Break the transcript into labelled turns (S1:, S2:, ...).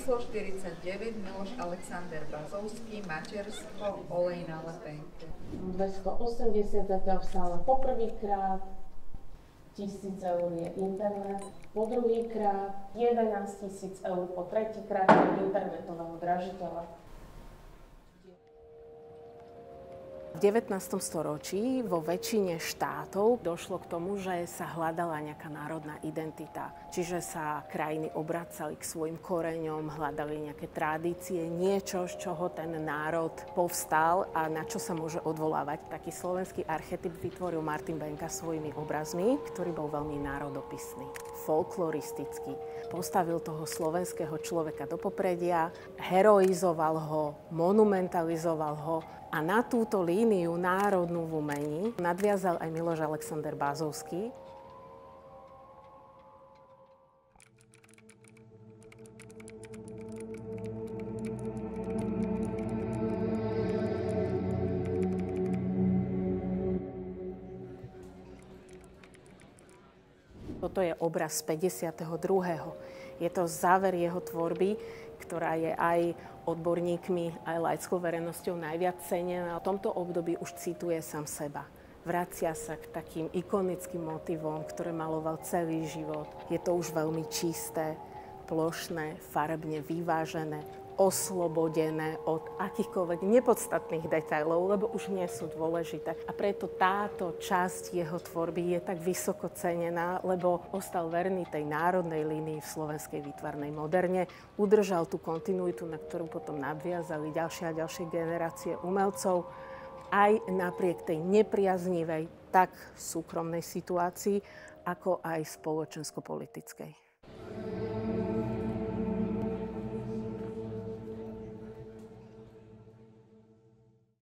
S1: Číslo 49, Miloš Alexander Bazovský, materstvo, olej na lepenke.
S2: 280 zatiaľ v sále poprvýkrát, 1000 eur je internet, po druhýkrát, 11 000 eur po tretíkrát internetového dražiteľa. V 19. storočí vo väčšine štátov došlo k tomu, že sa hľadala nejaká národná identita. Čiže sa krajiny obracali k svojim koreňom, hľadali nejaké tradície, niečo, z čoho ten národ povstal a na čo sa môže odvolávať. Taký slovenský archetyp vytvoril Martin Benka svojimi obrazmi, ktorý bol veľmi národopisný, folkloristický. Postavil toho slovenského človeka do popredia, heroizoval ho, monumentalizoval ho. A na túto líniu národnú v umení nadviazal aj Miloš Alexander Bazovský. Toto je obraz z 52. Je to záver jeho tvorby, ktorá je aj odborníkmi, aj laickou verejnosťou najviac cenená. V tomto období už cituje sám seba. Vracia sa k takým ikonickým motivom, ktoré maloval celý život. Je to už veľmi čisté, plošné, farebne vyvážené, oslobodené od akýchkoľvek nepodstatných detailov, lebo už nie sú dôležité. A preto táto časť jeho tvorby je tak vysoko cenená, lebo ostal verný tej národnej línii v slovenskej výtvarnej moderne, udržal tú kontinuitu, na ktorú potom nadviazali ďalšie a ďalšie generácie umelcov, aj napriek tej nepriaznivej, tak súkromnej situácii, ako aj spoločensko-politickej.